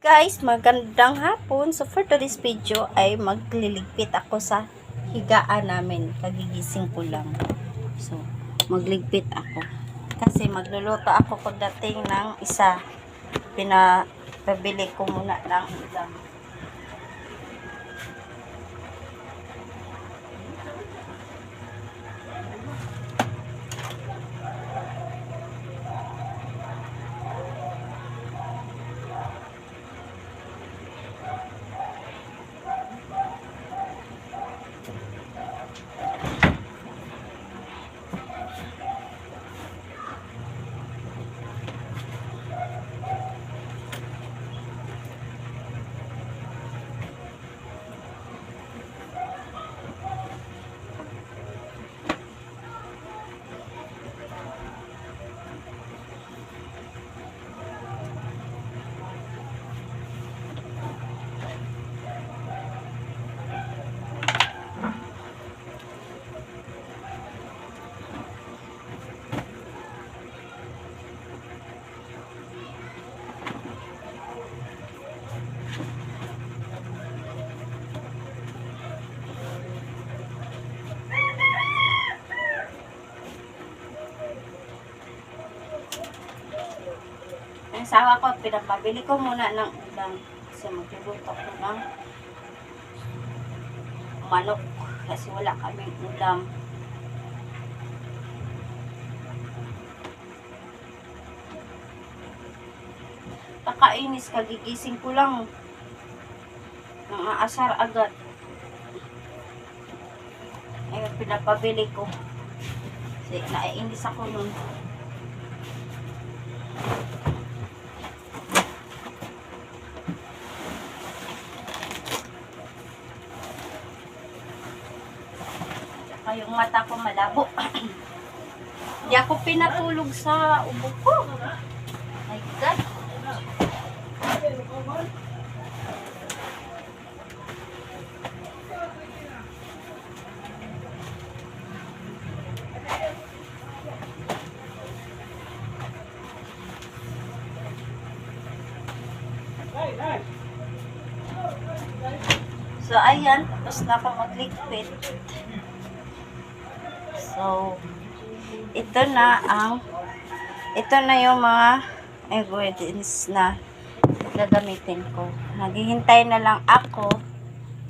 Guys, magandang hapon. So for today's video ay magliligpit ako sa higaan namin. Kagigising ko lang. So magligpit ako. Kasi magluluto ako pagdating ng isa. Pinabili ko muna ng ulam. Ang sawa ko, pinapabili ko muna ng ulam kasi magluluto ko ng manok kasi wala kaming ulam. Kakainis, kagigising ko lang nang aasar agad. Ayun, pinapabili ko kasi naiinis ako nun. Yung mata ko malabo. Hindi ako pinatulog sa ubo ko. My God. So, ayan. Tapos na ako magligpit. So, ito na yung mga ingredients na gagamitin ko. Naghihintay na lang ako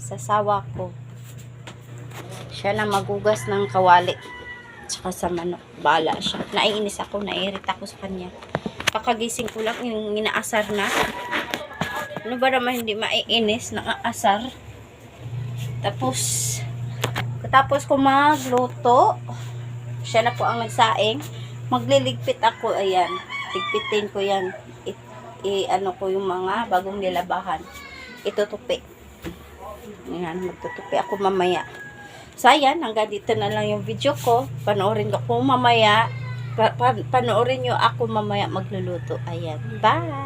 sa sawa ko. Siya na magugas ng kawali. Tsaka sa manok. Bala siya. Naiinis ako, naiirita ako sa kanya. Kakagising ko lang yung inaasar na. Ano ba naman hindi maiinis na aasar? Tapos ko magluto, siya na po ang nagsaing. Magliligpit ako, ayan. Ligpitin ko yan. Ano ko yung mga bagong nilabahan. Itutupi. Ayan, magtutupi ako mamaya. So, ayan, hanggang dito na lang yung video ko. Panoorin ko mamaya. Panoorin nyo ako mamaya magluluto. Ayan, bye!